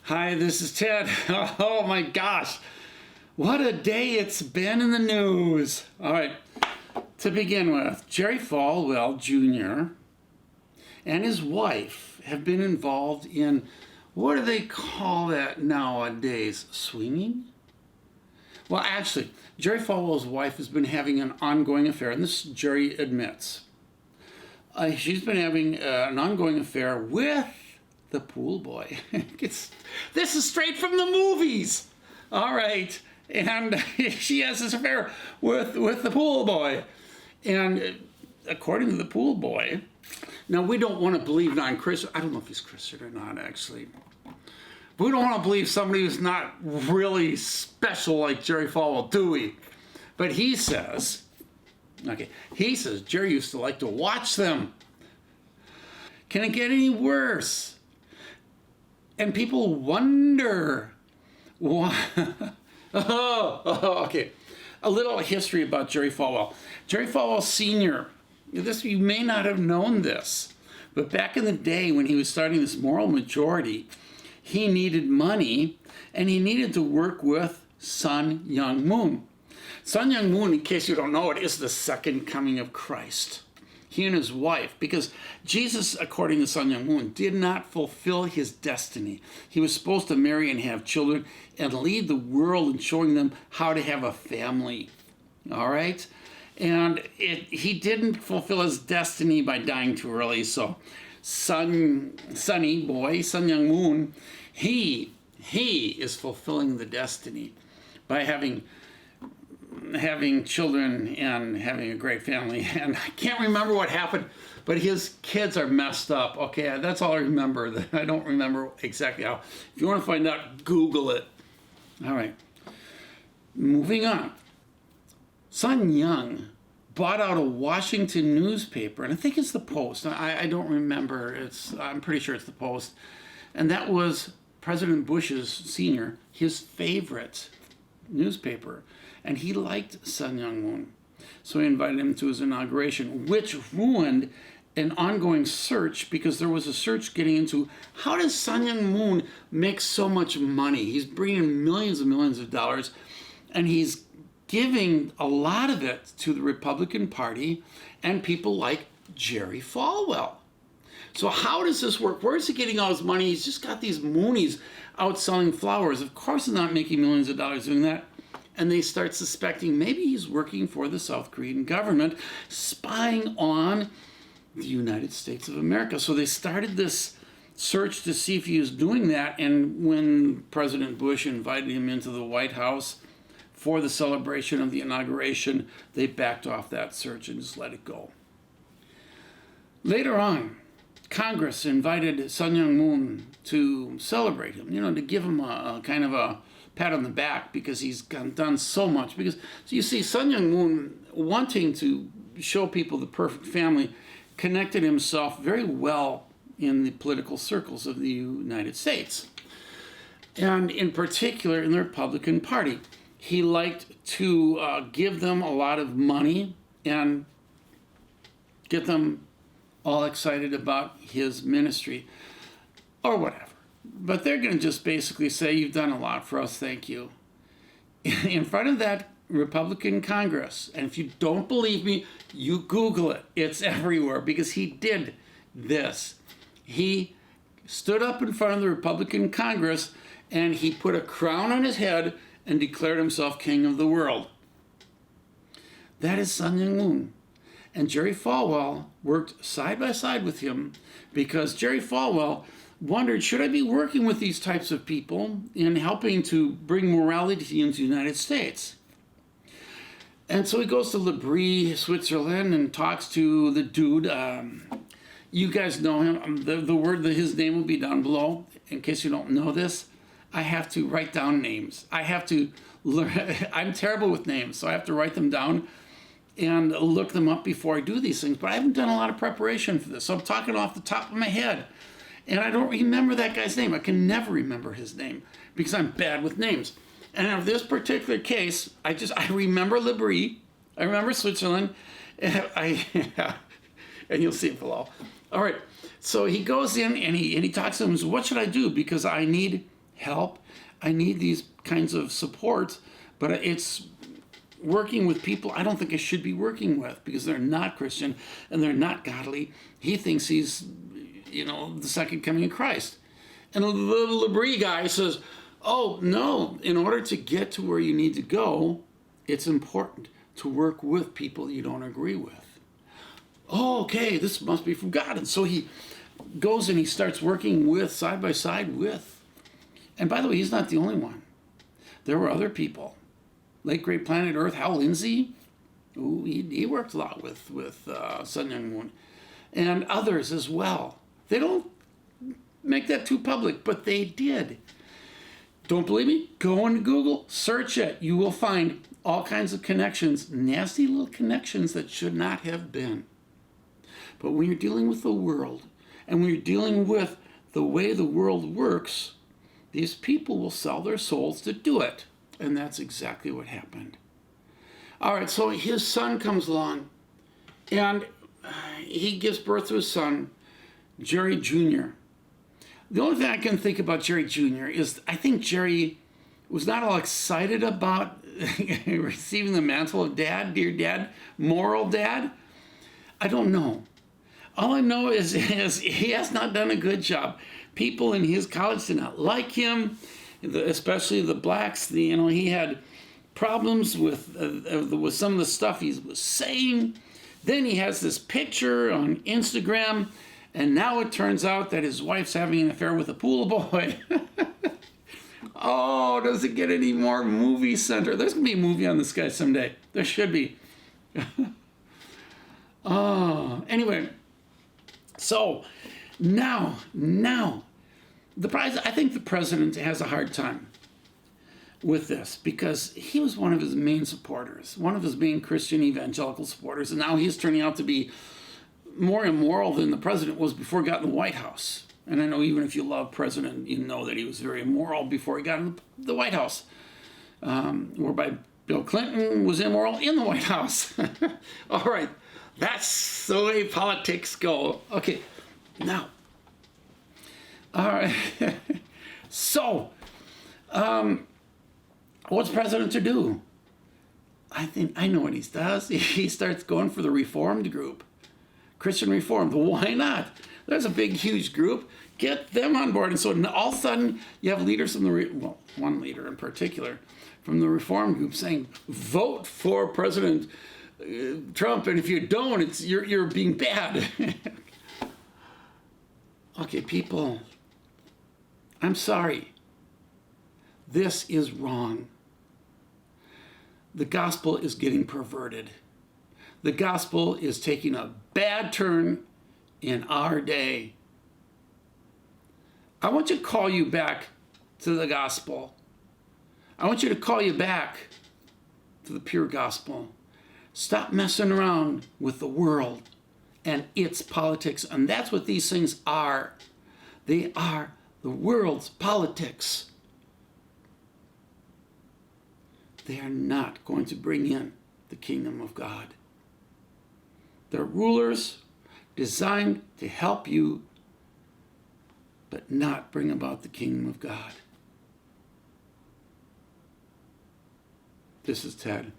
Hi, this is Ted. Oh my gosh, what a day it's been in the news. All right, to begin with, Jerry Falwell Jr. and his wife have been involved in, what do they call that nowadays? Swinging? Well, actually, Jerry Falwell's wife has been having an ongoing affair, and this Jerry admits. She's been having an ongoing affair with the pool boy. This is straight from the movies. All right. And she has this affair with the pool boy. And according to the pool boy, now we don't want to believe non-Christian. I don't know if he's Christian or not, actually. We don't want to believe somebody who's not really special like Jerry Falwell, do we? But he says Jerry used to like to watch them. Can it get any worse? And people wonder why. Okay. A little history about Jerry Falwell. Jerry Falwell Sr., you may not have known this, but back in the day when he was starting this Moral Majority, he needed money and he needed to work with Sun Myung Moon. Sun Myung Moon, in case you don't know it, is the second coming of Christ. He and his wife, because Jesus, according to Sun Myung Moon, did not fulfill his destiny. He was supposed to marry and have children and lead the world in showing them how to have a family. All right? And he didn't fulfill his destiny by dying too early. So Sunny boy, Sun Myung Moon, he is fulfilling the destiny by having children and having a great family. And I can't remember what happened, but his kids are messed up. Okay, that's all I remember. I don't remember exactly how. If you want to find out, Google it. All right. Moving on. Sun Young bought out a Washington newspaper, and I think it's the Post. I don't remember. I'm pretty sure it's the Post. And that was President Bush's senior, his favorite newspaper. And he liked Sun Myung Moon. So he invited him to his inauguration, which ruined an ongoing search, because there was a search getting into how does Sun Myung Moon make so much money? He's bringing millions and millions of dollars, and he's giving a lot of it to the Republican Party and people like Jerry Falwell. So how does this work? Where is he getting all his money? He's just got these Moonies out selling flowers. Of course he's not making millions of dollars doing that. And they start suspecting maybe he's working for the South Korean government, spying on the United States of America. So they started this search to see if he was doing that. And when President Bush invited him into the White House for the celebration of the inauguration, they backed off that search and just let it go. Later on, Congress invited Sun Myung Moon to celebrate him, to give him a kind of a pat on the back, because he's done so much. Because so you see, Sun Myung Moon, wanting to show people the perfect family, connected himself very well in the political circles of the United States, and in particular in the Republican Party. He liked to give them a lot of money and get them all excited about his ministry or whatever. But they're going to just basically say, you've done a lot for us, thank you, in front of that Republican Congress. And if you don't believe me, you Google it. It's everywhere, because he did this. He stood up in front of the Republican Congress and he put a crown on his head and declared himself king of the world. That is Sun Myung Moon. And Jerry Falwell worked side by side with him, because Jerry Falwell wondered, should I be working with these types of people in helping to bring morality into the United States? And so he goes to L'Abri, Switzerland, and talks to the dude. You guys know him. His name will be down below. In case you don't know this, I have to write down names. I have to learn. I'm terrible with names, so I have to write them down and look them up before I do these things. But I haven't done a lot of preparation for this, so I'm talking off the top of my head. And I don't remember that guy's name. I can never remember his name because I'm bad with names. And in this particular case, I remember L'Abri, I remember Switzerland, and you'll see it below. All right, so he goes in and he talks to him and says, what should I do? Because I need help. I need these kinds of support, but it's working with people I don't think I should be working with because they're not Christian and they're not godly. He thinks he's, the second coming of Christ. And the Labrie guy says, oh, no, in order to get to where you need to go, it's important to work with people you don't agree with. Oh, okay, this must be from God. And so he goes and he starts working with, side by side with. And by the way, he's not the only one. There were other people. Late Great Planet Earth, Hal Lindsey, ooh, he worked a lot with Sun Myung Moon. And others as well. They don't make that too public, but they did. Don't believe me? Go into Google, search it. You will find all kinds of connections, nasty little connections that should not have been. But when you're dealing with the world, and when you're dealing with the way the world works, these people will sell their souls to do it. And that's exactly what happened. All right, so his son comes along, and he gives birth to his son, Jerry Jr. The only thing I can think about Jerry Jr. is I think Jerry was not all excited about receiving the mantle of dad, dear dad, moral dad. I don't know. All I know is he has not done a good job. People in his college did not like him, especially the blacks. He had problems with some of the stuff he was saying. Then he has this picture on Instagram, and now it turns out that his wife's having an affair with a pool boy. Oh, does it get any more movie center? There's going to be a movie on this guy someday. There should be. Oh, anyway. So now, I think the president has a hard time with this because he was one of his main supporters, one of his main Christian evangelical supporters, and now he's turning out to be more immoral than the president was before he got in the White House. And I know even if you love president, you know that he was very immoral before he got in the White House, whereby Bill Clinton was immoral in the White House. All right, that's the way politics go. Okay, now, all right, so, what's the president to do? I know what he does. He starts going for the Reformed group. Christian Reformed. Why not? There's a big, huge group. Get them on board. And so all of a sudden, you have leaders from one leader in particular, from the Reform group saying, vote for President Trump, and if you don't, you're being bad. Okay, people, I'm sorry. This is wrong. The gospel is getting perverted. The gospel is taking a bad turn in our day. I want you to call you back to the gospel. I want you to call you back to the pure gospel. Stop messing around with the world and its politics. And that's what these things are. They are the world's politics. They are not going to bring in the kingdom of God. They're rulers designed to help you, but not bring about the kingdom of God. This is Ted.